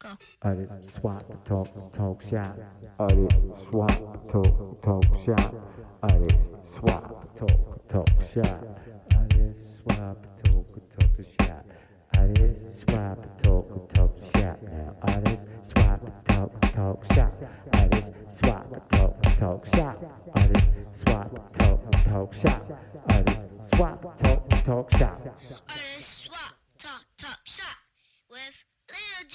Go. Swap, talk, shop. Swap, talk, shop. Swap, talk, shop. Swap, talk, shop. Swap, talk, shop. Now, swap, talk, shop. Swap, talk, shop. Swap, talk, shop. Swap, talk, shop. Artist swap, talk shop with LILg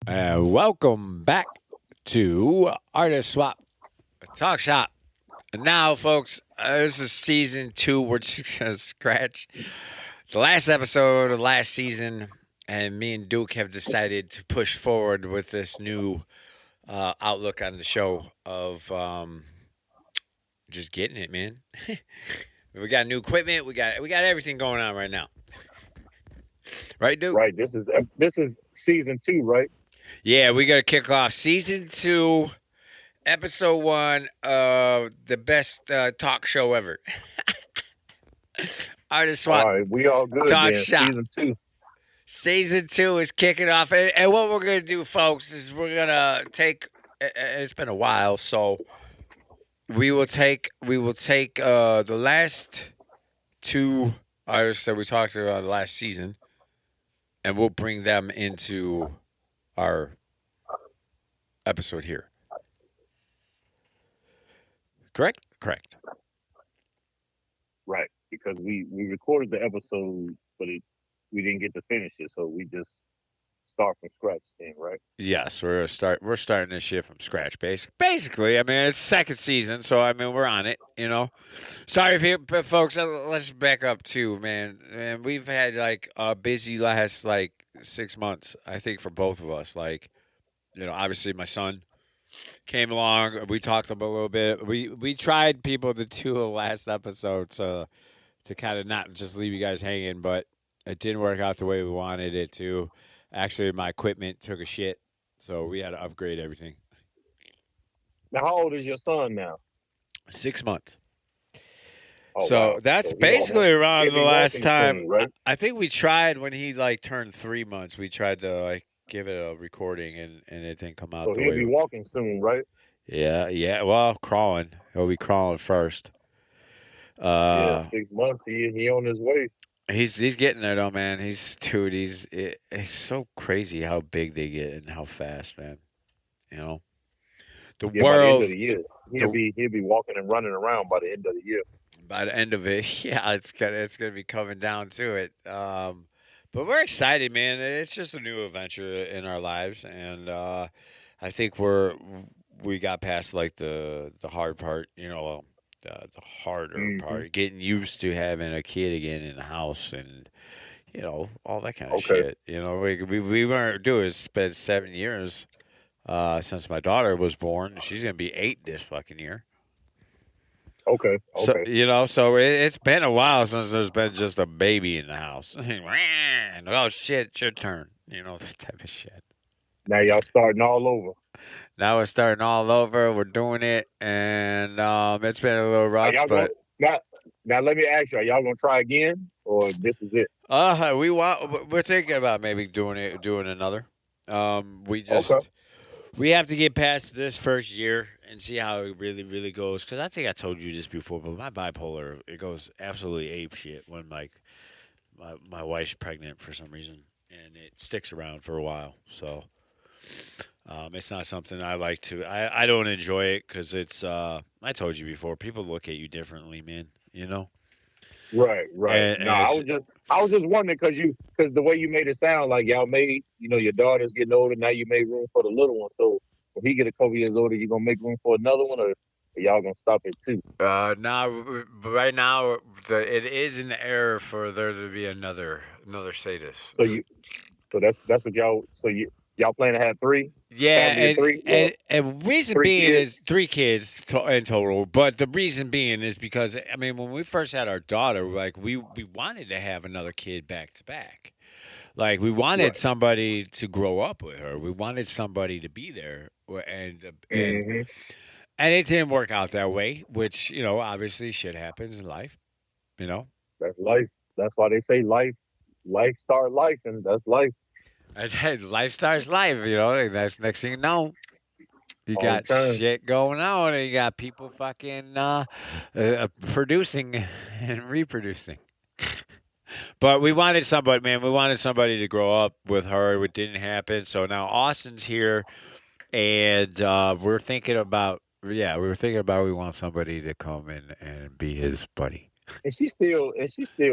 DuKe. Welcome back to Artist Swap Talk Shop. And now, folks, this is season 2. We're just going to scratch the last episode of last season, and me and Duke have decided to push forward with this new outlook on the show of just getting it, man. We got new equipment. We got everything going on right now. Right, Duke? Right. This is season 2, right? Yeah, we got to kick off season 2, episode 1 of the best talk show ever. Artist Swap. All right, we all good Talk then. shop. Season 2. Season 2 is kicking off, and what we're gonna do, folks, is we're gonna take. It's been a while, so we will take the last 2 artists that we talked about last season, and we'll bring them into our episode here. Correct? Correct. Right. Because we recorded the episode, but we didn't get to finish it, so we just start from scratch then, right? Yes, we're starting this shit from scratch. Basically, I mean, it's second season, so I mean, we're on it. You know, sorry if you, but folks, let's back up too, man. And we've had like a busy last like 6 months, I think, for both of us. Like, you know, obviously my son came along. We talked about a little bit. We tried people to do a last episode to kind of not just leave you guys hanging, but it didn't work out the way we wanted it to. Actually, my equipment took a shit, so we had to upgrade everything. Now, how old is your son now? 6 months. Oh, So wow. that's So he basically almost- around he'll the be last walking time. soon, right? I think we tried when he like turned 3 months. We tried to like give it a recording, and it didn't come out So the he'll way. be walking soon, right? Yeah. Well, crawling. He'll be crawling first. Yeah, 6 months. He on his way. He's getting there though, man. It's so crazy how big they get and how fast, man. You know, the Yeah, by the end world of the year, he'll be walking and running around by the end of the year. by the end of it, yeah, it's gonna be coming down to it. But we're excited, man. It's just a new adventure in our lives, and I think we got past like the hard part, you know, the harder Mhm. part, getting used to having a kid again in the house, and you know all that kind of Okay. shit. You know, we weren't doing. It's been 7 years since my daughter was born. She's gonna be 8 this fucking year. Okay. So you know, so it's been a while since there's been just a baby in the house. Oh shit, it's your turn. You know, that type of shit. Now y'all starting all over. Now we're starting all over. We're doing it, and it's been a little Are rough, y'all but now let me ask you: are y'all gonna try again, or this is it? we're thinking about maybe doing another. Okay. We have to get past this first year and see how it really goes. Because I think I told you this before, but my bipolar, it goes absolutely ape shit when like my wife's pregnant for some reason, and it sticks around for a while. So it's not something I like to. I don't enjoy it because it's. I told you before, people look at you differently, man. You know. Right. And No, I it's, was just wondering because the way you made it sound like y'all made, your daughter's getting older. Now you made room for the little one. So when he get a couple years older, you gonna make room for another one, or y'all gonna stop at 2? now, right now, it is in the air for there to be another sadist. So that's what y'all. So y'all plan to have 3? Yeah, Family of 3? Well, and reason 3 being kids? is 3 kids in total. But the reason being is because I mean, when we first had our daughter, like we wanted to have another kid back to back. Like we wanted Right. somebody to grow up with her. We wanted somebody to be there, hmm and it didn't work out that way. Which obviously shit happens in life. You know. That's life. That's why they say life life start life, and that's life I said lifestyle's life, you know. And that's next thing you know, you all the got time. shit going on, and you got people fucking producing and reproducing. But we wanted somebody, man. We wanted somebody to grow up with her. It didn't happen. So now Austin's here, and we're thinking about, yeah, we were thinking about we want somebody to come in and be his buddy. And she's still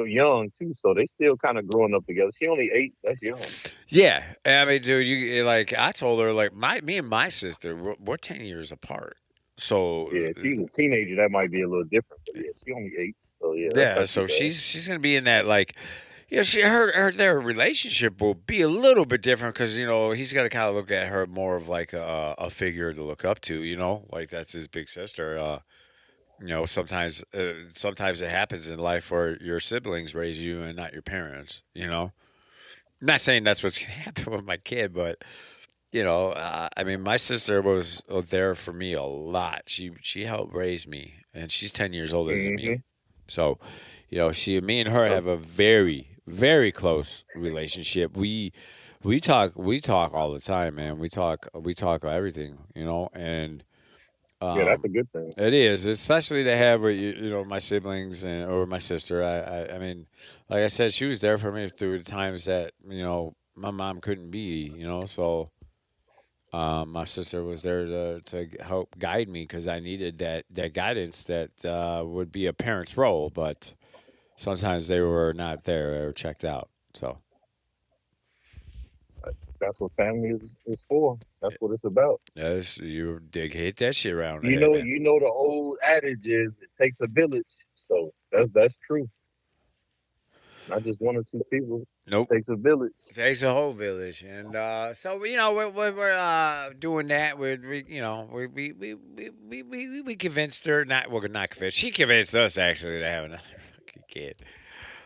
young too, so they still kind of growing up together. She only 8. That's young. Yeah, I mean, dude, you like I told her like me and my sister we're 10 years apart. So Yeah, if she's a teenager, that might be a little different. But yeah, she only 8, so yeah, that's yeah, not too so bad. she's gonna be in that like, she her their relationship will be a little bit different because he's got to kind of look at her more of like a figure to look up to. Like that's his big sister. Sometimes it happens in life where your siblings raise you and not your parents. I'm not saying that's what's gonna happen with my kid, but I mean, my sister was there for me a lot. She helped raise me, and she's 10 years older than Hmm. me. So, me and her have a very, very close relationship. We talk all the time, man. We talk everything, and Yeah, that's um, a good thing. it is, especially to have with my siblings or my sister. I mean, like I said, she was there for me through the times that my mom couldn't be. So. My sister was there to help guide me because I needed that guidance that would be a parent's role, but sometimes they were not there or checked out. So That's what family is for. That's what it's about. yes, you hit that shit around the You head, know, man. you know the old adage is it takes a village. So that's true. Not just one or two people. Nope. It takes a village. Takes a whole village, and so we're doing that. We convinced her not convinced. She convinced us actually to have another fucking kid.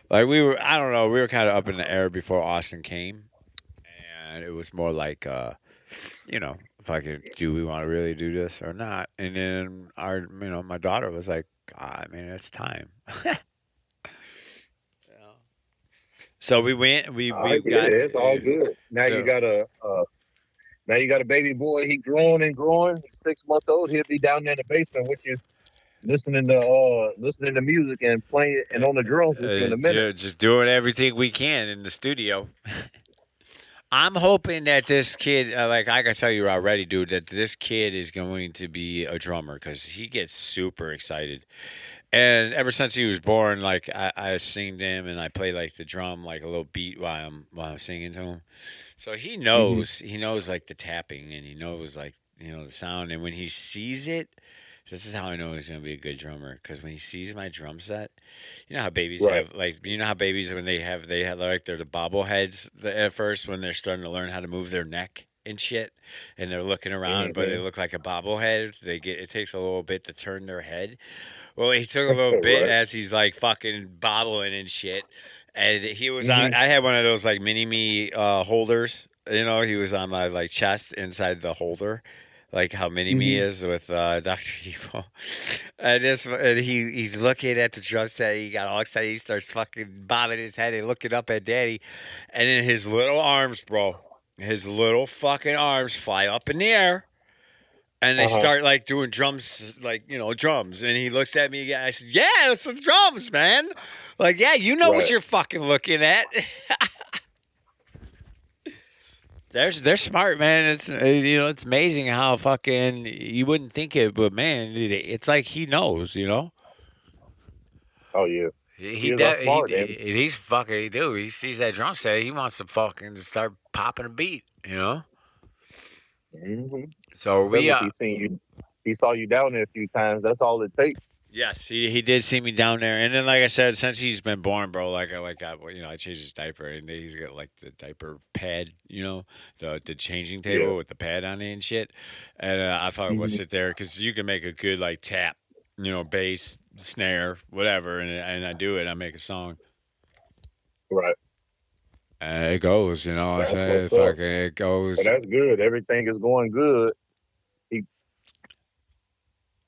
Like I don't know, we were kind of up in the air before Austin came, and it was more like, fucking, do we want to really do this or not? And then my daughter was like, I mean, it's time. So we went. We Yeah, got it's all good. Now you so got a baby boy. He growing and growing. He's 6 months old. He'll be down there in the basement with you, listening to music and playing and on the drums with you in a minute. just doing everything we can in the studio. I'm hoping that this kid, like I can tell you already, dude, that this kid is going to be a drummer because he gets super excited. And ever since he was born, like I sing to him and I play like the drum, like a little beat while I'm singing to him. So Hmm. he knows like the tapping and he knows like the sound. And when he sees it, this is how I know he's gonna be a good drummer. Because when he sees my drum set, you know how babies Right. have like babies when they have like they're the bobbleheads at first when they're starting to learn how to move their neck and shit, and they're looking around, but they Hmm. look like a bobblehead. It takes a little bit to turn their head. Well, he took a little bit Right. as he's like fucking bobbling and shit. And he was on. Hmm. I had one of those like mini me holders. He was on my like chest inside the holder, like how mini me Hmm. is with Doctor Evil. And he's looking at the drum set. He got all excited. He starts fucking bobbing his head and looking up at Daddy, and then his little arms, bro, his little fucking arms fly up in the air and they Uh-huh. start like doing drums, like drums. And he looks at me again. I said, "Yeah, it's some drums, man. Like, yeah, you know what Right. you're fucking looking at." They're smart, man. It's amazing how fucking you wouldn't think it, but man, it's like he knows. Oh yeah. He Kids are does. smart, and He's fucking. He do. He sees that drum set. He wants to fucking start popping a beat. hmm So especially we if he saw you down there a few times. That's all it takes. Yes, he did see me down there, and then like I said, since he's been born, bro, I changed his diaper, and he's got like the diaper pad, the changing Yeah. table with the pad on it and shit, and I thought we'll Hmm. sit there because you can make a good like tap, bass, snare, whatever, and I do it, I make a song, Right. and it goes, I That's say what's up. fucking it But goes. that's good. Everything is going good. He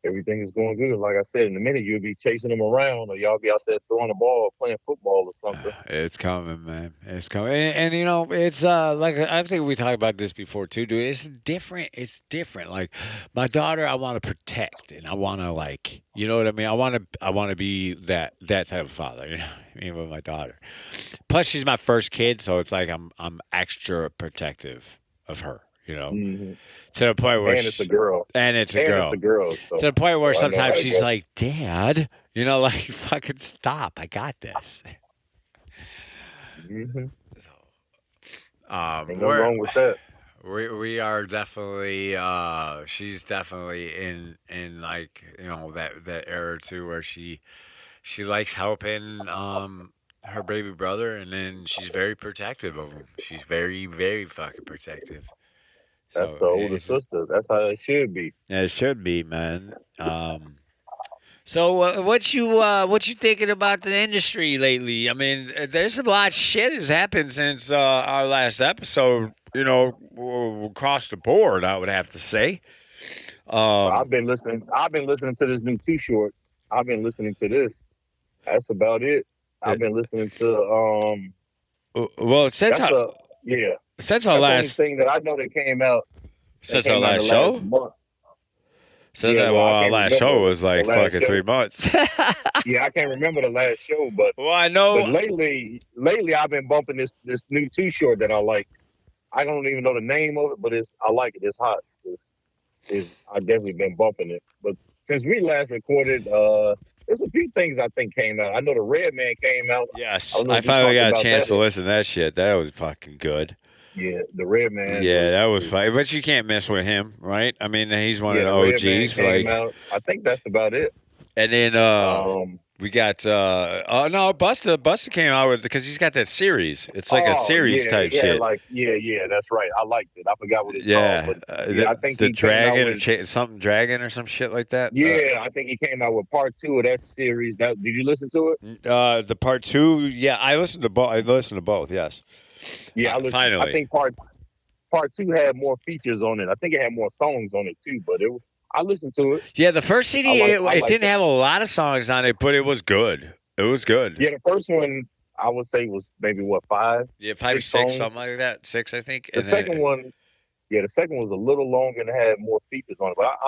Everything is going good. Like I said, in a minute you'll be chasing them around, or y'all be out there throwing the ball, playing football or something. It's coming, man. It's coming, and you know, it's like I think we talked about this before too, dude. It's different. It's different. Like my daughter, I want to protect, and I want to like, you know what I mean. I want to be that type of father. You know, I mean, with my daughter. Plus, she's my first kid, so it's like I'm extra protective of her. You know, Mm-hmm. to the point where And it's a girl. and it's a girl. It's a girl. So, To the point where so I know how sometimes to she's go. like, "Dad, you know, like fucking stop. I got this." Mm-hmm. Ain't no We're wrong with that. we are definitely she's definitely in like, you know, that era too where she likes helping her baby brother, and then she's very protective of him. She's very fucking protective. That's So the older it's sister. That's how it should be. yeah, it should be, man. So what you thinking about the industry lately? I mean, there's a lot of shit has happened since our last episode. You know, across the board, I would have to say. I've been listening. I've been listening to this new Too Short. I've been listening to this. That's about it. I've been listening to Well, since That's our a yeah. since our That's the only last thing that I know that came out. since That our came out last the show, last month. since Yeah, that well, I our can't last show remember was like the last fucking show. 3 months. Yeah, I can't remember the last show, but Well, I know. lately I've been bumping this new Too Short that I like. I don't even know the name of it, but I like it. It's hot. I definitely been bumping it. But since we last recorded, there's a few things I think came out. I know the Red Man came out. Yes, I don't know I if you finally talked got a about chance that. to listen to that shit. That was fucking good. Yeah, the Red Man. Yeah, that was fun. But you can't mess with him, right? I mean, he's one Yeah, of the Red Man the OGs. came Like, out. I think that's about it. and then we got no, Busta came out with, because he's got that series. It's like a series type shit. Yeah, that's right. I liked it. I forgot what it's Yeah, called, but yeah, I think the he came out dragon, with, something dragon or some shit like that. yeah, I think he came out with part 2 of that series. Did you listen to it? The part 2. Yeah, I listened to both. I listened to both. Yes. Yeah, I listened. Finally. I think part 2 had more features on it. I think it had more songs on it too. But I listened to it. Yeah, the first CD it didn't have a lot of songs on it, but it was good. It was good. Yeah, the first one I would say was maybe 5. Yeah, 5 or 6, songs. something like that. 6, I think. The second one was a little longer and had more features on it. But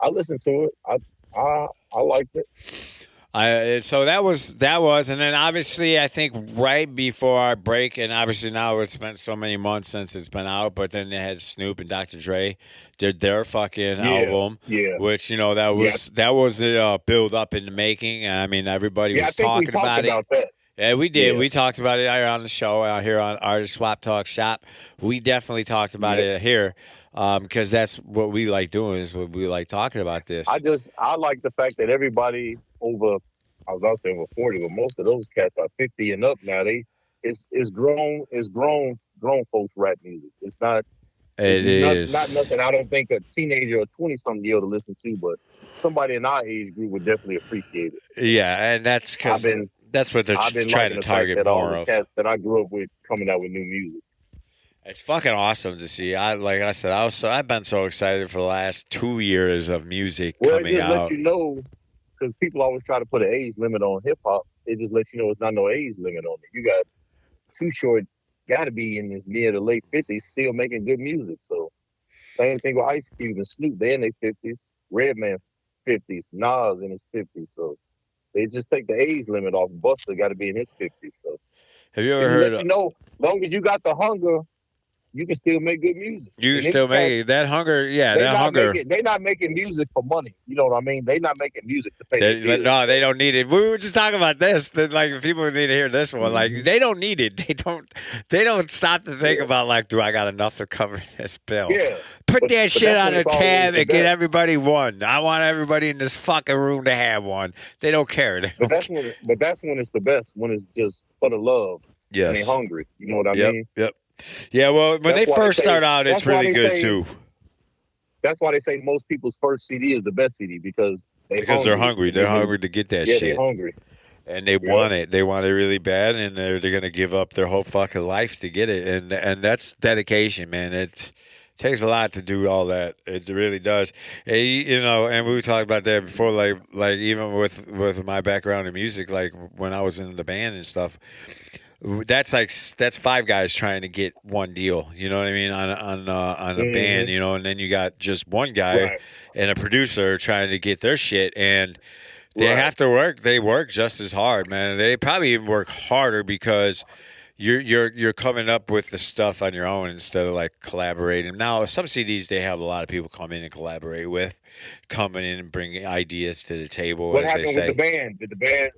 I listened to it. I liked it. So that was, and then obviously I think right before our break, and obviously now it's been so many months since it's been out, but then they had Snoop and Dr. Dre did their fucking album, which, you know, that was a build up in the making. I mean, everybody was talking about it. That. Yeah, we did. Yeah. We talked about it on the show out here on Artist Swap Talk Shop. We definitely talked about it here. Because that's what we like doing, is what we like talking about this. I like the fact that everybody over 40, but most of those cats are 50 and up now. It's grown folks rap music. It's not not nothing I don't think a teenager or 20-something year to listen to, but somebody in our age group would definitely appreciate it. Yeah, and that's because that's what they're trying to target more of. Cats that I grew up with coming out with new music. It's fucking awesome to see. Like I said, I've been so excited for the last 2 years of music coming out. Let you know, because people always try to put an age limit on hip hop. It just lets you know it's not no age limit on it. You got Too Short, got to be in his mid to late 50s, still making good music. So same thing with Ice Cube and Snoop. They're in their 50s. Redman 50s. Nas in his 50s. So they just take the age limit off. Busta got to be in his 50s. So have you ever heard? You know, long as you got the hunger, you can still make good music. You can still make that hunger. Yeah, that hunger. They're not making music for money. You know what I mean? They're not making music to pay their bills. No, they don't need it. We were just talking about this. That, like, people need to hear this one. Like, they don't need it. They don't stop to think about, like, do I got enough to cover this bill? Yeah. Put that shit on a tab and get everybody one. I want everybody in this fucking room to have one. They don't care. But that's when it's the best. When it's just for the love. Yes. And they're hungry. You know what I mean? Yep. Yeah, well, when they first start out, it's really good too. That's why they say most people's first CD is the best CD, because they're hungry. They're hungry to get that shit. They're hungry. And they want it. They want it really bad, and they're gonna give up their whole fucking life to get it. And that's dedication, man. Takes a lot to do all that. It really does. You know, and we talked about that before. Like even with my background in music, like when I was in the band and stuff, that's five guys trying to get one deal. You know what I mean on a band. You know, and then you got just one guy Right. and a producer trying to get their shit, and they Right. have to work. They work just as hard, man. They probably even work harder because you're coming up with the stuff on your own instead of like collaborating. Now, some CDs they have a lot of people come in and collaborate with, coming in and bring ideas to the table, What as they happened with the say. band?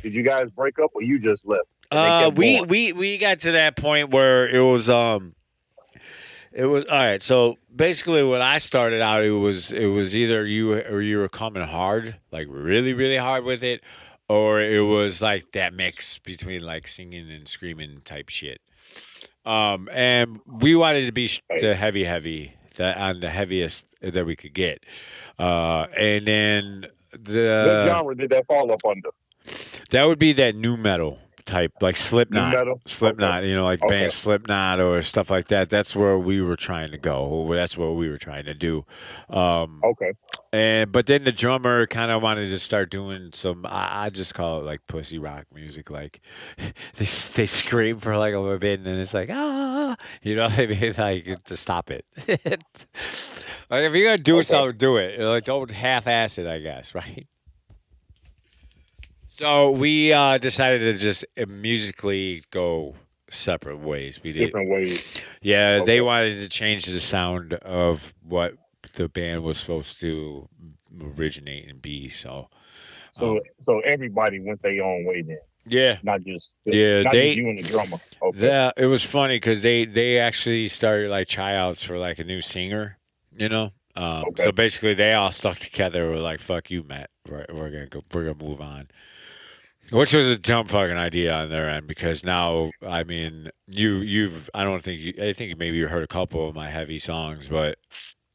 Did you guys break up or you just left? And they kept We going? we got to that point where it was all right. So basically, when I started out, it was either you were coming hard, like really really hard with it, or it was like that mix between like singing and screaming type shit. And we wanted to be Right. the heavy, on the heaviest that we could get. And then What genre did that fall up under? that would be that new metal type, like New metal? Slipknot, you know, like Okay. band Slipknot or stuff like that. That's where we were trying to go. That's what we were trying to do. Okay. But then the drummer kind of wanted to start doing some. I just call it like pussy rock music. Like they scream for like a little bit, and then it's like you know what I mean? Like to stop it. Like if you're gonna do Okay. something, do it. Like don't half-ass it, I guess, right? So we decided to just musically go separate ways. We did. Different ways. Yeah, Okay. they wanted to change the sound of what the band was supposed to originate and be. So So everybody went their own way then, yeah, not just yeah, not they just you and the drummer. Okay. it was funny because they actually started like tryouts for like a new singer, you know. Okay. So basically they all stuck together. We're like, "Fuck you, Matt. We're gonna move on." Which was a dumb fucking idea on their end because now, I mean, I don't think I think maybe you heard a couple of my heavy songs, but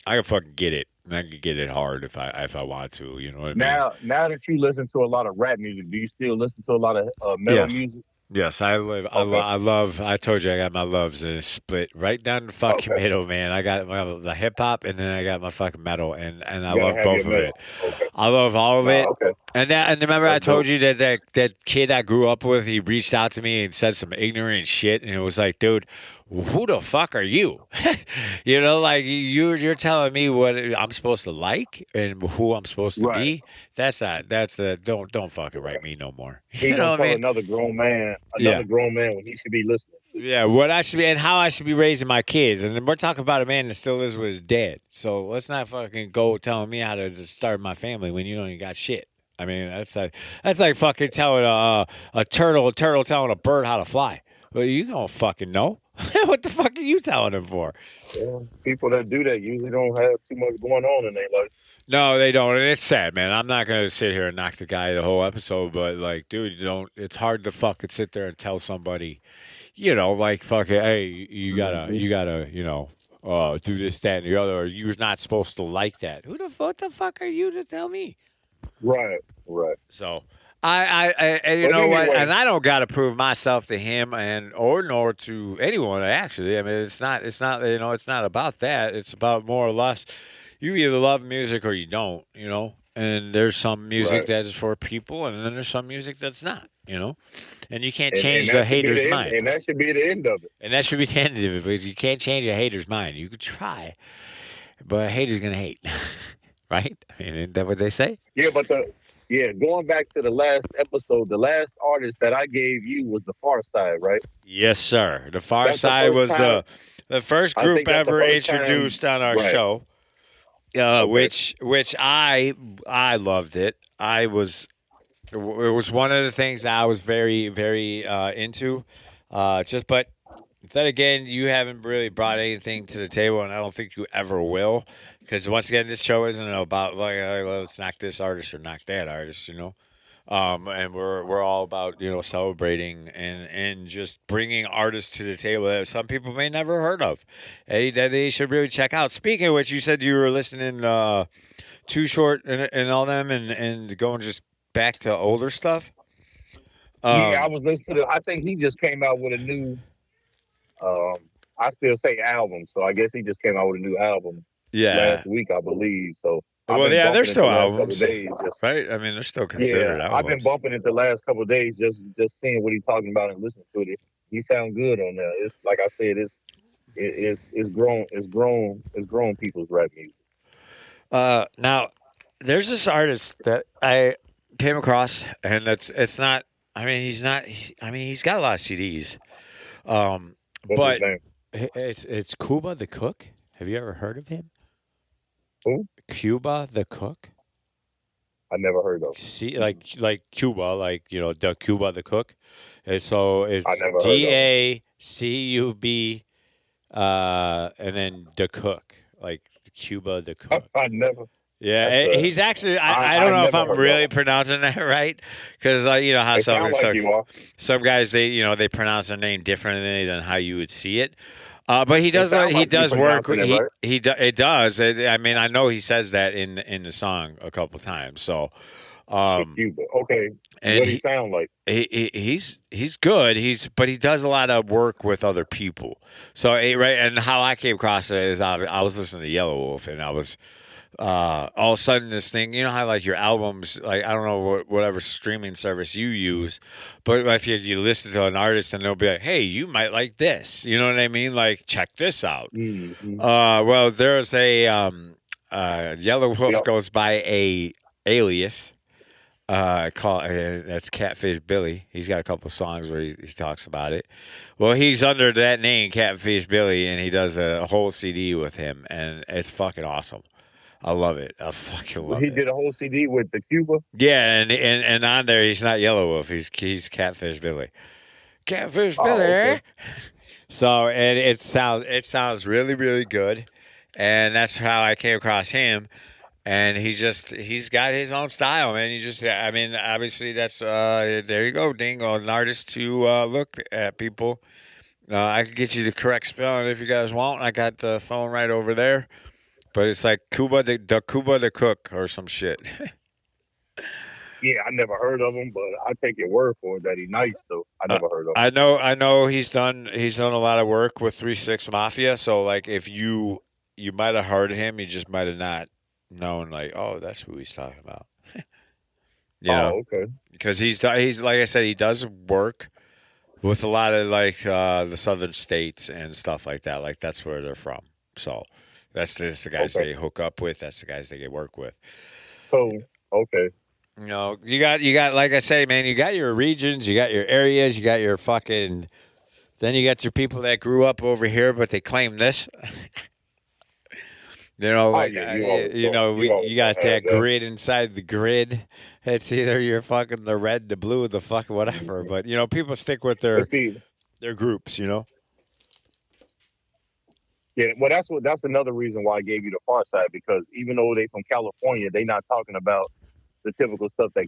I can fucking get it. I can get it hard if I want to. You know what I mean? Now that you listen to a lot of rap music, do you still listen to a lot of metal Yes. music? Yes, I live. Okay. I love. I told you I got my loves and it's split right down the fucking Okay. middle, man. I got the hip hop and then I got my fucking metal, and I You gotta love have both your of metal. it. Okay. I love all of it. Okay. And remember I That's told dope. you that kid I grew up with, he reached out to me and said some ignorant shit, and it was like, dude, who the fuck are you? You know, like you're telling me what I'm supposed to like and who I'm supposed to Right. be. That's the don't fucking write me no more. He You know gonna what I tell mean? another grown man Yeah. when he should be listening to. Yeah, what I should be and how I should be raising my kids. And then we're talking about a man that still lives with his dad. So let's not fucking go telling me how to just start my family when you don't even got shit. I mean, that's like fucking telling a turtle telling a bird how to fly. Well, you don't fucking know. What the fuck are you telling him for? Yeah. People that do that usually don't have too much going on in their life. No, they don't, and it's sad, man. I'm not gonna sit here and knock the guy the whole episode, but like, dude, you don't. It's hard to fucking sit there and tell somebody, you know, like fucking, hey, you gotta, you know, do this, that, and the other. Or you're not supposed to like that. What the fuck are you to tell me? Right. Right. So and you But know what? anyway. And I don't got to prove myself to him or nor to anyone. Actually, I mean, it's not, you know, it's not about that. It's about more or less, you either love music or you don't, you know. And there's some music Right. that is for people, and then there's some music that's not, you know. And you can't And change that the should be hater's the end, mind. and that should be the end of it. And that should be the end of it, because you can't change a hater's mind. You could try, but a hater's gonna hate, right? I mean, isn't that what they say? Yeah, but going back to the last episode, the last artist that I gave you was the Far Side, right? Yes, sir. The Far That's the Side first was time- the first I group think that's the ever first time- introduced on our right. show. Okay. Which I loved it. It was one of the things that I was very very into. But then again, you haven't really brought anything to the table, and I don't think you ever will. Because once again, this show isn't about like let's knock this artist or knock that artist, you know. And we're all about, you know, celebrating and just bringing artists to the table that some people may never heard of, that they should really check out. Speaking of which, you said you were listening Too Short and all them and going just back to older stuff. Yeah, I was listening to. I think he just came out with a new I still say album. So I guess he just came out with a new album Yeah. last week, I believe. So I've Well, been yeah, they're bumping it still the last couple albums, of days. right? I mean, they're still Yeah, considered I've been albums. bumping it the last couple of days, just seeing what he's talking about and listening to it. He sound good on there. It's like I said, it's grown people's rap music. Now, there's this artist that I came across, and it's not. I mean, he's not. I mean, he's got a lot of CDs. What's his But name? it's Cuba the Cook. Have you ever heard of him? Who? Cuba the Cook. I never heard of him. See, like Cuba, like the Cuba the Cook. And so I it's never heard of him. DACUB, and then the Cook, like Cuba the Cook. I never. Yeah, he's actually. I don't know if I'm really pronouncing that right, because how It sounds like you are. some guys they pronounce their name differently than how you would see it. But he does sounds he like you does work. pronouncing it right. It does. I mean, I know he says that in the song a couple times. So, Cuba. Okay. and What he sound like? he's good. But he does a lot of work with other people. So right, and how I came across it is I was listening to Yellow Wolf, and I was. All of a sudden this thing, how like your albums, like I don't know whatever streaming service you use, but if you listen to an artist and they'll be like, hey, you might like this, you know what I mean? Like, check this out. Mm-hmm. Well, there's a Yellow Wolf Yep. goes by a alias. That's Catfish Billy. He's got a couple songs where he talks about it. Well, he's under that name, Catfish Billy, and he does a whole CD with him, and it's fucking awesome. I love it. I fucking love He it. did a whole CD with the Cuba. Yeah, and on there he's not Yellow Wolf. He's Catfish Billy. Catfish Oh, Billy. okay. So and it sounds really really good, and that's how I came across him. And he's got his own style, man. I mean, obviously that's there you go, Dingo, an artist to look at people. I can get you the correct spelling if you guys want. I got the phone right over there. But it's like Cuba the Cook or some shit. Yeah, I never heard of him, but I take your word for it that he's nice. Though I never heard of him. I know he's done a lot of work with 3-6 Mafia. So like if you might have heard of him, you just might have not known like, oh, that's who he's talking about. Okay. Because he's like I said, he does work with a lot of like the southern states and stuff like that. Like that's where they're from. So. That's the guys they hook up with. That's the guys they get work with. So, okay. You got like I say, man, you got your regions, you got your areas, you got your fucking. Then you got your people that grew up over here, but they claim this. You got that grid inside the grid. It's either you're fucking the red, the blue, the fucking whatever. But people stick with their groups. Yeah, well, that's another reason why I gave you the Far Side, because even though they from California, they not talking about the typical stuff that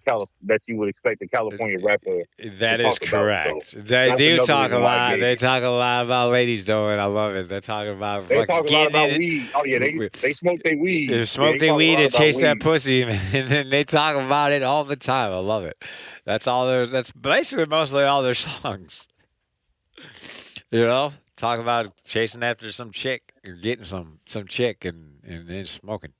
you would expect a California rapper. That is correct. So they do talk a lot. They talk a lot about ladies, though, and I love it. They're talking about. They talk a lot about weed. Oh yeah, they smoke their weed. They smoke their weed and chase that pussy, man. And they talk about it all the time. I love it. That's basically mostly all their songs. Talk about chasing after some chick or getting some chick and then smoking.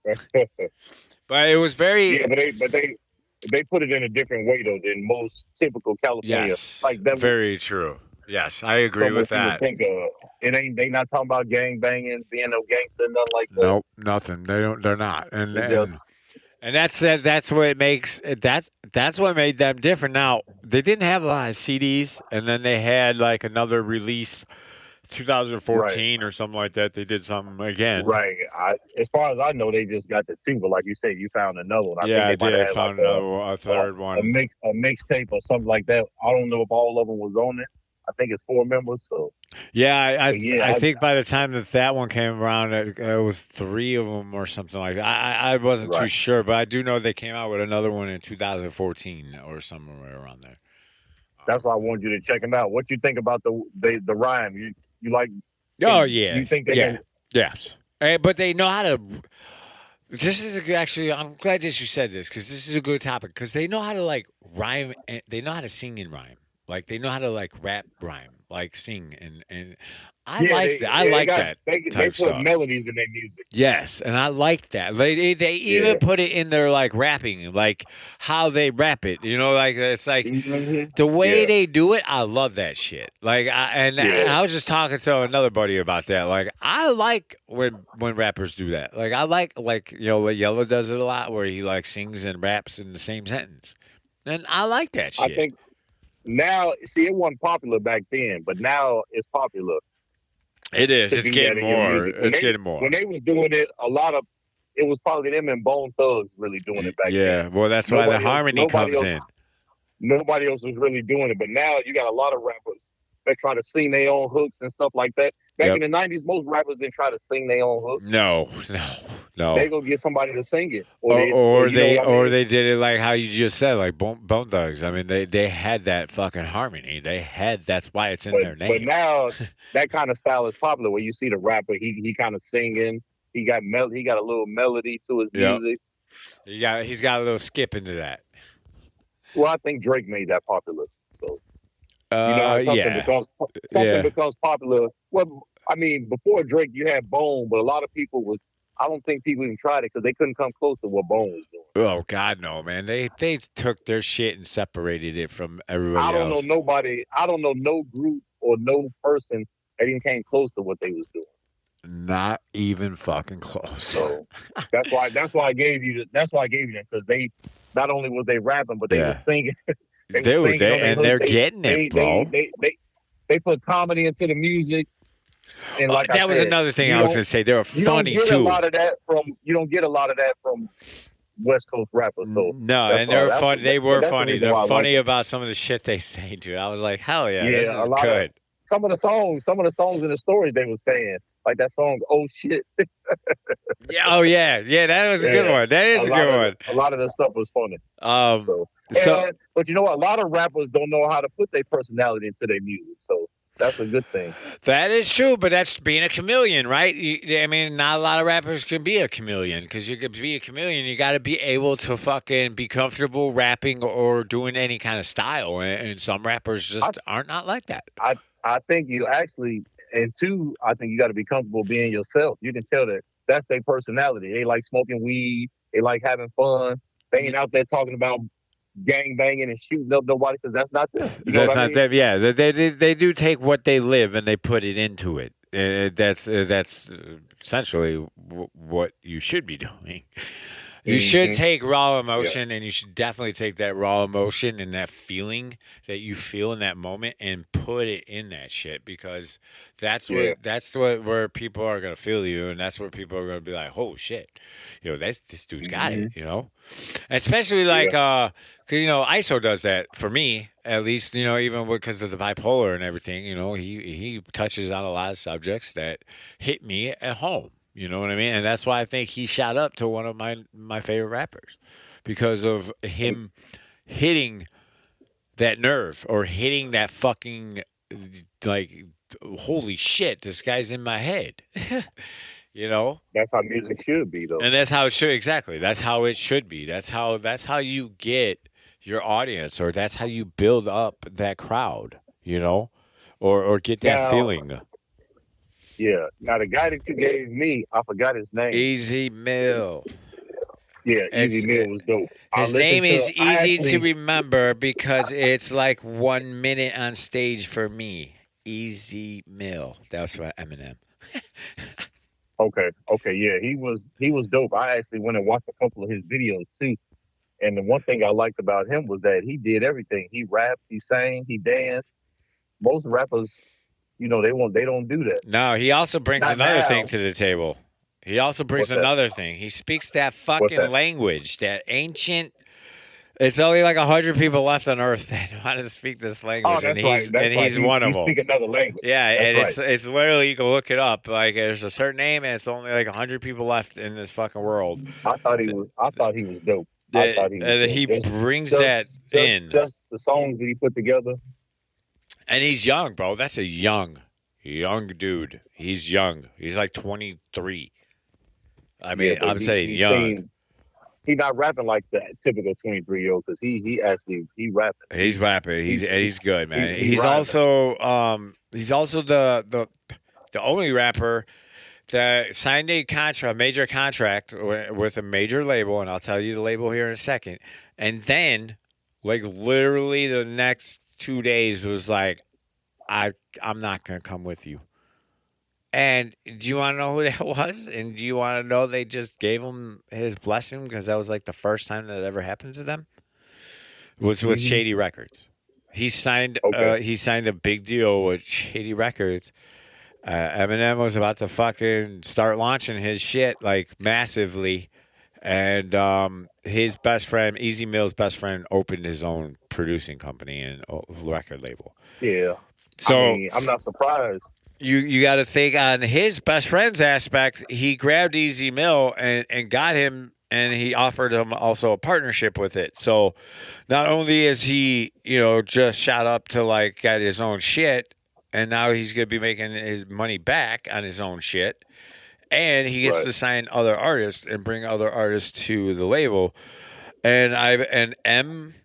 But it was very but they put it in a different way though than most typical California. Yes, like them. Very true. Yes, I agree with that. They not talking about gang banging, being no gangster, nothing like that. Nope, nothing. They're not. And that's what it makes that's what made them different. Now, they didn't have a lot of CDs, and then they had like another release 2014 or something like that. They did something again. Right. As far as I know, they just got the two, but like you said, you found another one. I found a third one. A mixtape or something like that. I don't know if all of them was on it. I think it's 4 members. So I think by the time that one came around, it was 3 of them or something like that. I wasn't too sure, but I do know they came out with another one in 2014 or somewhere around there. That's why I wanted you to check them out. What you think about the rhyme? You like? Oh yeah. You think Yes. But they know how to. This is actually. I'm glad that you said this because this is a good topic because they know how to like rhyme. And they know how to sing and rhyme. Like they know how to like rap rhyme. like sing and I Yeah, like that. I like that they type put stuff. melodies in their music. Yes, and I like that. They even Yeah. put it in their like rapping, like how they rap it. You know, like it's like Mm-hmm. the way Yeah. they do it. I love that shit. Like, and Yeah. I was just talking to another buddy about that. Like, I like when rappers do that. Like, I like Yellow does it a lot, where he like sings and raps in the same sentence, and I like that I shit. think now, see, it wasn't popular back then, but now it's popular It is. to It's do that getting in your more. music. It's getting more. When they was doing it, it was probably them and Bone Thugs really doing it back then. Yeah. Well, that's why the harmony comes in. Nobody else was really doing it. But now you got a lot of rappers that try to sing their own hooks and stuff like that. Back in the 90s, most rappers didn't try to sing their own hooks. No. They go get somebody to sing it, Or they they did it like how you just said, like Bone Thugs. I mean, they had that fucking harmony. That's why it's in their name. But now that kind of style is popular, where you see the rapper, he kind of singing. He got a little melody to his music. He's got a little skip into that. Well, I think Drake made that popular. So how something becomes popular. Well, I mean, before Drake, you had Bone, but a lot of people I don't think people even tried it because they couldn't come close to what Bone was doing. Oh God, no, man! They took their shit and separated it from everybody else. I don't know nobody. I don't know no group or no person that even came close to what they was doing. Not even fucking close. So that's why I gave you that, because they not only was they rapping, but they were singing. They're getting it, bro. They put comedy into the music. And like that was another thing I was going to say. They were funny too. You don't get a lot of that from West Coast rappers. So no, and they were funny. They were funny. They're funny about some of the shit they say, dude. I was like, hell yeah, this is good. Some of the songs in the stories they were saying, like that song, "Oh Shit." yeah, that was a good one. That is a good one. A lot of the stuff was funny. But you know what? A lot of rappers don't know how to put their personality into their music. So that's a good thing. That is true, but that's being a chameleon, right? I mean, not a lot of rappers can be a chameleon, because you could be a chameleon. You got to be able to fucking be comfortable rapping or doing any kind of style, and some rappers just aren't not like that. I think you actually, and two, I think you got to be comfortable being yourself. You can tell that that's their personality. They like smoking weed. They like having fun. They ain't out there talking about gang banging and shooting up nobody, because that's not them. That's not them. Yeah, they do take what they live and they put it into it. That's essentially what you should be doing. You should take raw emotion, and you should definitely take that raw emotion and that feeling that you feel in that moment and put it in that shit, because that's where people are gonna feel you, and that's where people are gonna be like, "Oh shit, this dude's got it," Especially like, because ISO does that for me, at least, even because of the bipolar and everything. He touches on a lot of subjects that hit me at home. You know what I mean? And that's why I think he shot up to one of my favorite rappers, because of him hitting that nerve, or hitting that fucking, like, holy shit, this guy's in my head. That's how music should be, though. And that's how it should, exactly. That's how it should be. That's how you get your audience, or that's how you build up that crowd, or get that feeling. Yeah. Now, the guy that you gave me, I forgot his name. Easy Mill. Yeah, Easy Mill was dope. His name is easy to remember because it's like 1 minute on stage for me. Easy Mill. That was from Eminem. Okay, yeah, he was dope. I actually went and watched a couple of his videos too. And the one thing I liked about him was that he did everything. He rapped, he sang, he danced. Most rappers, they don't do that. No, he also brings another thing to the table. He also brings another thing. He speaks that fucking language, that ancient. It's only like 100 people left on Earth that know how to speak this language, and he's one of them. Speak another language. Yeah, and it's literally, you can look it up. Like, there's a certain name, and it's only like 100 people left in this fucking world. I thought he was dope. He brings that in. Just the songs that he put together. And he's young, bro. That's a young dude. He's young. He's like 23. I mean, I'm saying young. He's not rapping like the typical 23-year-old because he actually rapping. He's rapping. He's good, man. He's rhyming. also the only rapper that signed a major contract with a major label, and I'll tell you the label here in a second. And then, like literally the next 2 days was like, I'm not gonna come with you. And do you want to know who that was? And do you want to know they just gave him his blessing because that was like the first time that ever happened to them? Was with Shady Records. He signed a big deal with Shady Records. Eminem was about to fucking start launching his shit like massively, and his best friend, Easy Mill's best friend, opened his own producing company and record label. Yeah. So I mean, I'm not surprised. You got to think on his best friend's aspect. He grabbed Easy Mill and got him, and he offered him also a partnership with it. So not only is he, just shot up to like get his own shit, and now he's going to be making his money back on his own shit, and he gets to sign other artists and bring other artists to the label. And M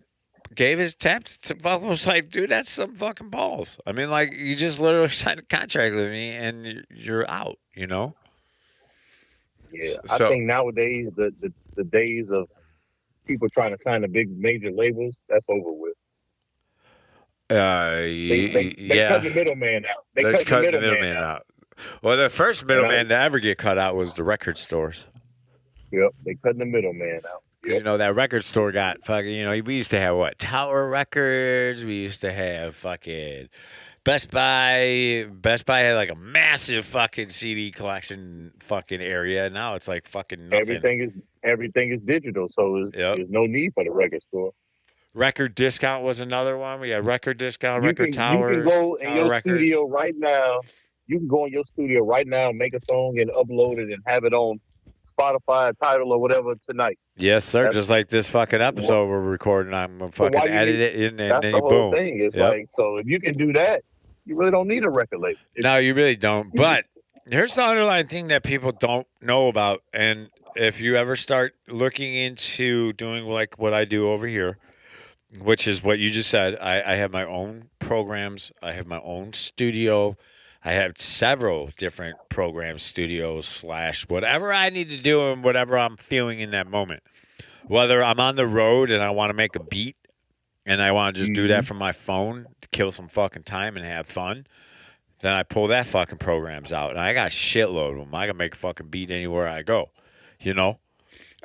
gave his tap to Buffalo. Was like, dude, that's some fucking balls. I mean, like, you just literally signed a contract with me and you're out, Yeah, I think nowadays the days of people trying to sign the big major labels, that's over with. They cut the middleman out. They cut the middleman out. Well, the first middleman to ever get cut out was the record stores. Yep, they cut the middleman out. Yep. That record store got fucking, we used to have what? Tower Records. We used to have fucking Best Buy. Best Buy had like a massive fucking CD collection fucking area. Now it's like fucking nothing. Everything is digital, so there's no need for the record store. Record Discount was another one. We had Record Discount, Record Tower. You can go in your studio right now. You can go in your studio right now, make a song, and upload it, and have it on Spotify, Tidal, or whatever tonight. Yes, sir. Just like this fucking episode we're recording, I'm gonna fucking edit it in, and then the boom. Whole thing. It's like, so if you can do that, you really don't need a record label. No, you really don't. But here's the underlying thing that people don't know about, and if you ever start looking into doing like what I do over here, which is what you just said, I have my own programs. I have my own studio. I have several different programs, studios, / whatever I need to do and whatever I'm feeling in that moment. Whether I'm on the road and I want to make a beat and I want to just do that from my phone to kill some fucking time and have fun, then I pull that fucking programs out. And I got a shitload of them. I can make a fucking beat anywhere I go,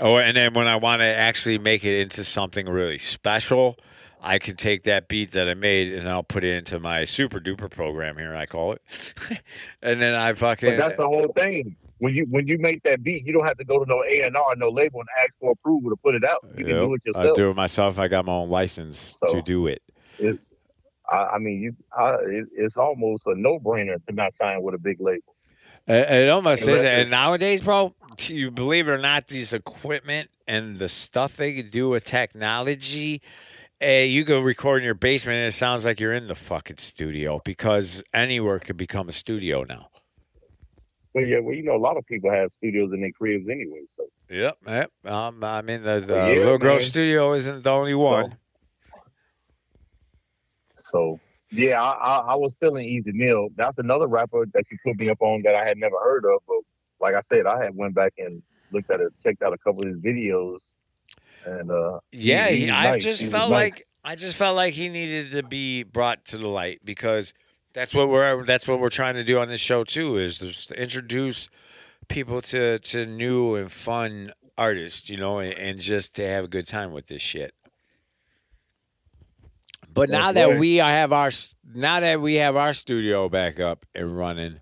Oh, and then when I want to actually make it into something really special, I can take that beat that I made and I'll put it into my super duper program here, I call it. And then I fucking. But that's the whole thing. When you make that beat, you don't have to go to no A&R, no label, and ask for approval to put it out. You can do it yourself. I do it myself. I got my own license to do it. It's almost a no-brainer to not sign with a big label. It almost is. And nowadays, bro, you believe it or not, these equipment and the stuff they can do with technology, you go record in your basement and it sounds like you're in the fucking studio because anywhere could become a studio now. Well, yeah, a lot of people have studios in their cribs anyway. So. Yep. I mean, the Lil Grow studio isn't the only one. So yeah, I was feeling Easy Mill. That's another rapper that you put me up on that I had never heard of. But like I said, I had went back and looked at it, checked out a couple of his videos, and I just felt like he needed to be brought to the light because that's what we're trying to do on this show too, is just to introduce people to new and fun artists, and just to have a good time with this shit. But now that we have our studio back up and running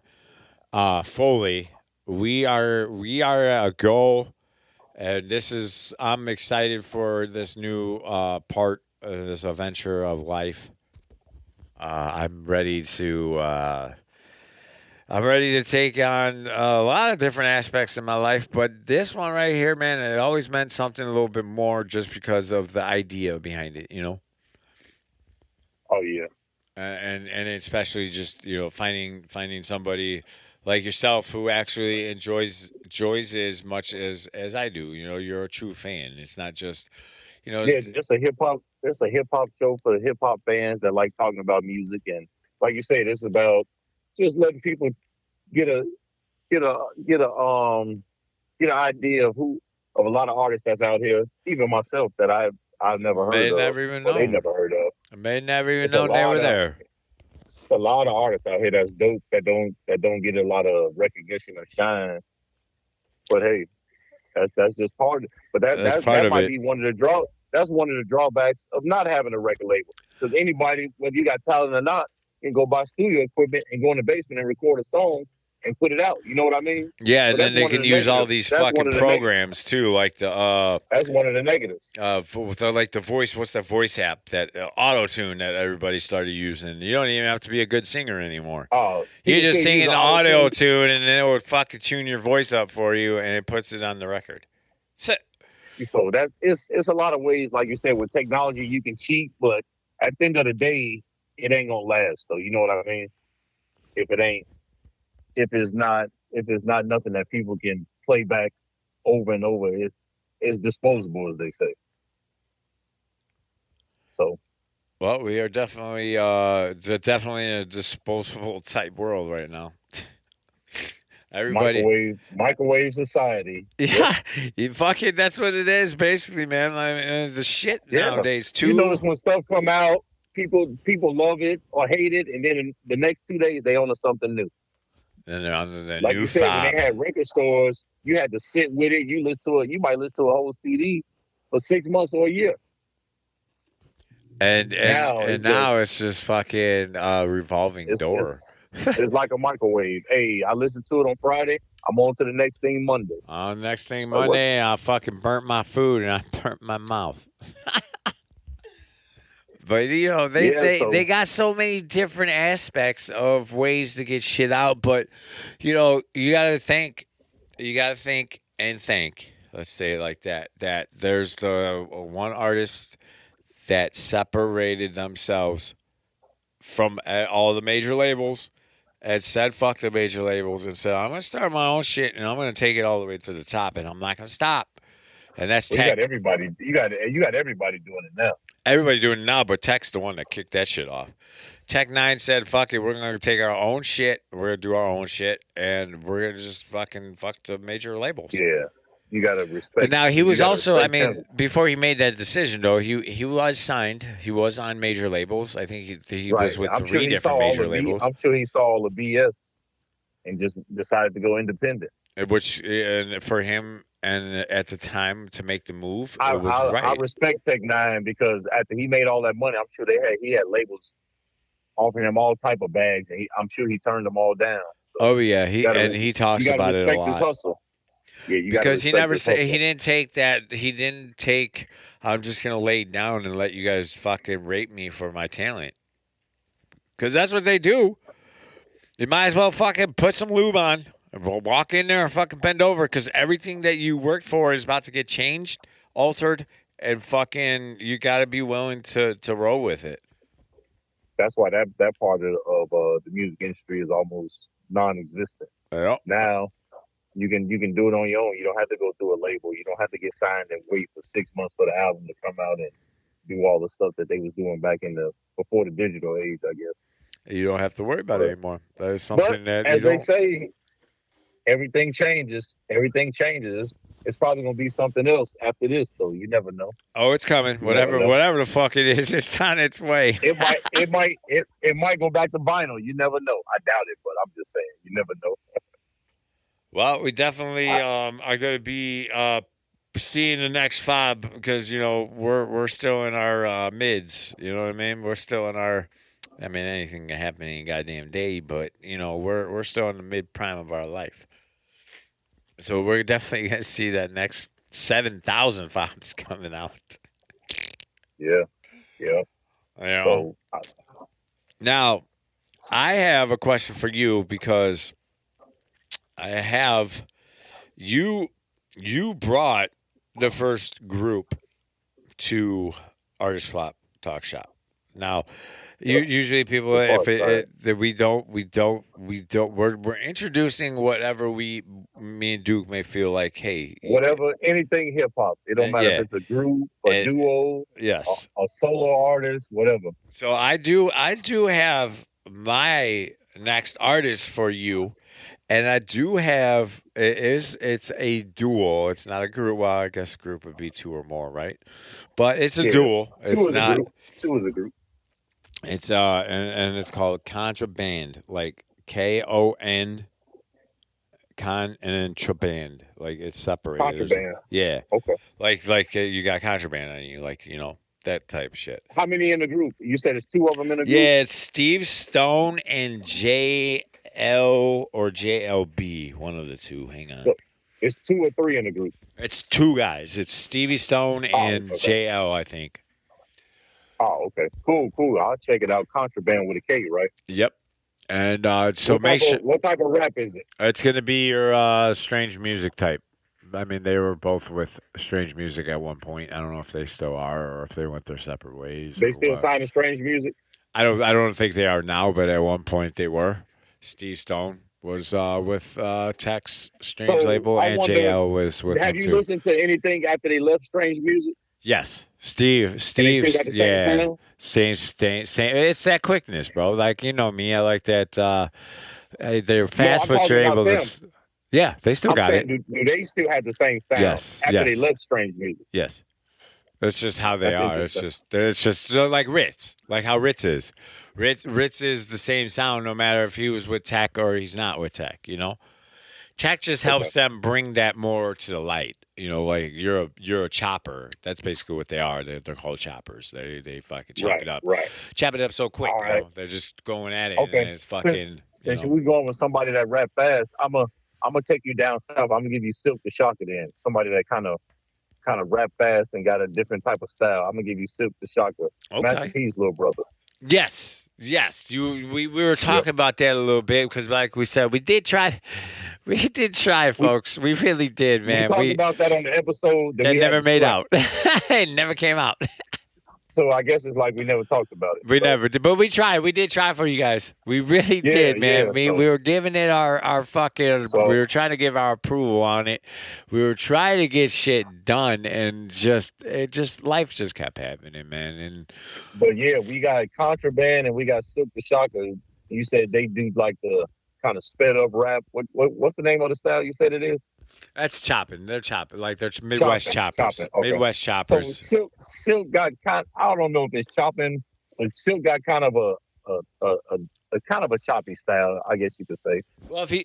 fully, we are a go, and I'm excited for this new part of this adventure of life. I'm ready to take on a lot of different aspects in my life, but this one right here, man, it always meant something a little bit more just because of the idea behind it, Oh yeah, and especially just finding somebody like yourself who actually enjoys enjoys it as much as I do. You know, you're a true fan. It's not just, you know, Yeah, just a hip hop. It's a hip hop show for hip hop fans that like talking about music, and like you say, this is about just letting people get a get a get a get an idea of a lot of artists that's out here, even myself that I've never heard may of never even or they known. never heard of. May never even It's a known they were lot of there. it's a lot of artists out here that's dope that don't get a lot of recognition or shine. But hey, that's just part. But That's part that of might it. be one of the That's one of the drawbacks of not having a record label. Because anybody, whether you got talent or not, can go buy studio equipment and go in the basement and record a song and put it out. You know what I mean? Yeah, So and then that's they one of can the use all negatives. these That's one fucking of the programs too, like the That's one of the negatives. with the, like the voice. What's that voice app? That auto tune that everybody started using. You don't even have to be a good singer anymore. Oh, You just sing an audio auto tune, and then it will fucking tune your voice up for you, and it puts it on the record. So, So that it's a lot of ways, like you said, with technology you can cheat, but at the end of the day, it ain't gonna last. So you know what I mean? If it ain't, if it's not nothing that people can play back over and over, it's disposable, as they say. So well, we are definitely definitely in a disposable type world right now. Everybody, microwave society. yeah, you fucking. That's what it is, basically, man. I mean, the shit Yeah. nowadays You notice too. when stuff come out, people love it or hate it, and then in the next 2 days they own something new. And they're on the Like new you said, when they fob. had record stores, you had to sit with it. You listen to it. You might listen to a whole CD for 6 months or a year. And Now it's now just it's just fucking revolving it's door. it's like a microwave. Hey, I listened to it on Friday. I'm on to the next thing Monday. Next thing Like what? Monday, I fucking burnt my food and I burnt my mouth. But you know, Yeah. they So got so many different aspects of ways to get shit out. But you know, you gotta think and think. Let's say it like that. That there's the one artist that separated themselves from all the major labels and said fuck the major labels and said I'm gonna start my own shit and I'm gonna take it all the way to the top and I'm not gonna stop. And that's well, you got Tech. everybody. You got everybody doing it now. Everybody's doing it now, but Tech's the one that kicked that shit off. Tech 9 said, fuck it, we're gonna take our own shit, we're gonna do our own shit, and we're gonna just fucking fuck the major labels. Yeah. You got to But respect. now he You was got to also, I respect him. mean, before he made that decision though, he was signed. He was on major labels. I think he Right. was with I'm sure three he saw different all major the labels. I'm sure he saw all the BS and just decided to go independent. Which and for him and at the time to make the move, I it was I right. respect Tech 9 because after he made all that money, I'm sure he had labels offering him all type of bags, and I'm sure he turned them all down. So Oh yeah, you gotta he you talks gotta about it a respect his lot. hustle. Yeah, you gotta Because he respect never his said hustle. he didn't take that. He didn't take. I'm just gonna lay down and let you guys fucking rape me for my talent. Because that's what they do. You might as well fucking put some lube on, and walk in there and fucking bend over. Because everything that you worked for is about to get changed, altered, and fucking. You got to be willing to roll with it. That's why that part of the music industry is almost non-existent. Yep. Now you can do it on your own. You don't have to go through a label. You don't have to get signed and wait for 6 months for the album to come out and do all the stuff that they was doing back in the before the digital age, I guess. You don't have to worry about it anymore. That is But something that you as they don't. say, everything changes. Everything changes. It's probably gonna be something else after this, so you never know. Oh, it's coming. You never know. Whatever the fuck it is, it's on its way. It might go back to vinyl. You never know. I doubt it, but I'm just saying, you never know. Well, we definitely are going to be seeing the next fob because you know we're still in our mids. You know what I mean? We're still in our. I mean, anything can happen any goddamn day, but you know we're still in the mid prime of our life. So we're definitely going to see that next 7,000 fobs coming out. Yeah. You know. So Now, I have a question for you because I have you brought the first group to Artist Swap Talk Shop. Now, Usually people, The if fuck, man. that we're introducing whatever me and Duke may feel like, hey, Whatever, anything hip hop. It don't matter if yeah, it's a group, a and duo, yes. a solo artist, whatever. So I do have my next artist for you, and I do have it's a duo. It's not a group. Well, I guess a group would be two or more, right? But it's a Yeah. duo. Two It's is a not. group. Two is a group. It's and it's called Contraband, like KON con and then traband, like it's separated. Contraband. Yeah, Okay. like you got contraband on you, like that type of shit. How many in the group? You said it's two of them in the group? Yeah, it's Steve Stone and JL or JLB, one of the two. Hang on. So it's 2 or 3 in the group. It's two guys. It's Stevie Stone and okay. JL, I think. Oh, okay. Cool. I'll check it out. Contraband with a K, right? Yep. And so what type of rap is it? It's going to be your strange music type. I mean, they were both with strange music at one point. I don't know if they still are or if they went their separate ways. They still signing strange music? I don't think they are now, but at one point they were. Steve Stone was with Tech's Strange label, and JL was with. Have you listened to anything after they left Strange Music? Yes, Steve, yeah, same. It's that quickness, bro. Like me, I like that. They're fast, but you're able to. Yeah, they still got it. Do they still have the same sound? Yes. After they left Strange Music. Yes. That's just how they are. It's just so like Ritz, like how Ritz is. Ritz is the same sound no matter if he was with Tech or he's not with Tech. Tech just helps them bring that more to the light. Like you're a chopper. That's basically what they are. They're called choppers. They fucking chop it up. Right. Chop it up so quick. Right. They're just going at it. Okay. And it's fucking. Since we going with somebody that rap fast, I'm gonna take you down south. I'm gonna give you Silk the Shocker then. Somebody that kind of rap fast and got a different type of style. I'm gonna give you Silk the Shocker. Okay. Master P's little brother. Yes. We were talking about that a little bit because, like we said, we did try, folks. We really did, man. We talked about that on the episode that never made out. It never came out. So I guess it's like we never talked about it. We never did, but we tried. We did try for you guys. We really did, man. We were giving it our fucking. We were trying to give our approval on it. We were trying to get shit done, and life just kept happening, man. But yeah, we got Contraband and we got Silk the Shocker. You said they do like the kind of sped up rap. What's the name of the style you said it is? That's chopping. They're chopping. Like they're Midwest choppers. Okay. Midwest choppers. So Silk got I don't know if it's chopping, but Silk got kind of a kind of a choppy style, I guess you could say. Well, if he,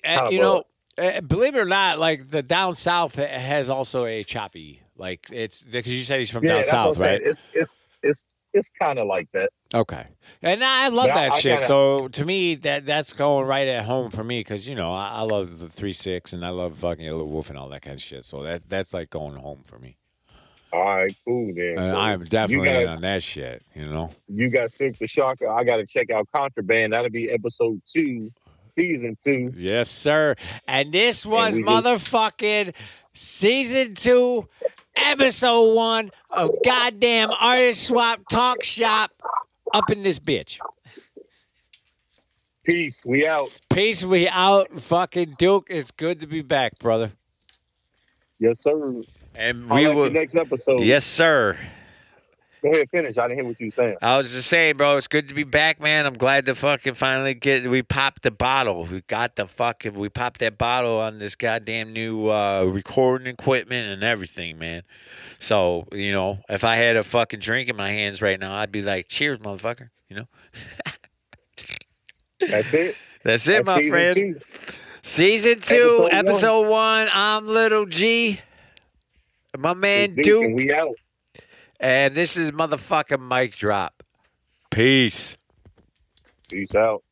believe it or not, like the down south has also a choppy. Like it's because you said he's from down south, right? It's kind of like that. Okay, and I love that shit. So to me, that's going right at home for me because I love the 3-6 and I love fucking Little Wolf and all that kind of shit. So that's like going home for me. All right, cool then. I am definitely in on that shit. You got Silk the Shocker. I got to check out Contraband. That'll be episode 2, season 2. Yes, sir. And this was motherfucking season 2. Episode 1 of goddamn Artist Swap Talk Shop up in this bitch. Peace. We out. Peace. We out. Fucking Duke. It's good to be back, brother. Yes, sir. And we will. Next episode. Yes, sir. Go ahead, finish. I didn't hear what you were saying. I was just saying, bro, it's good to be back, man. I'm glad to fucking finally we popped the bottle. We popped that bottle on this goddamn new recording equipment and everything, man. So, if I had a fucking drink in my hands right now, I'd be like, cheers, motherfucker, That's it. That's it, my friend. 2. Season 2, episode 1. I'm Little G. My man Duke. And we out. And this is motherfucking mic drop. Peace. Peace out.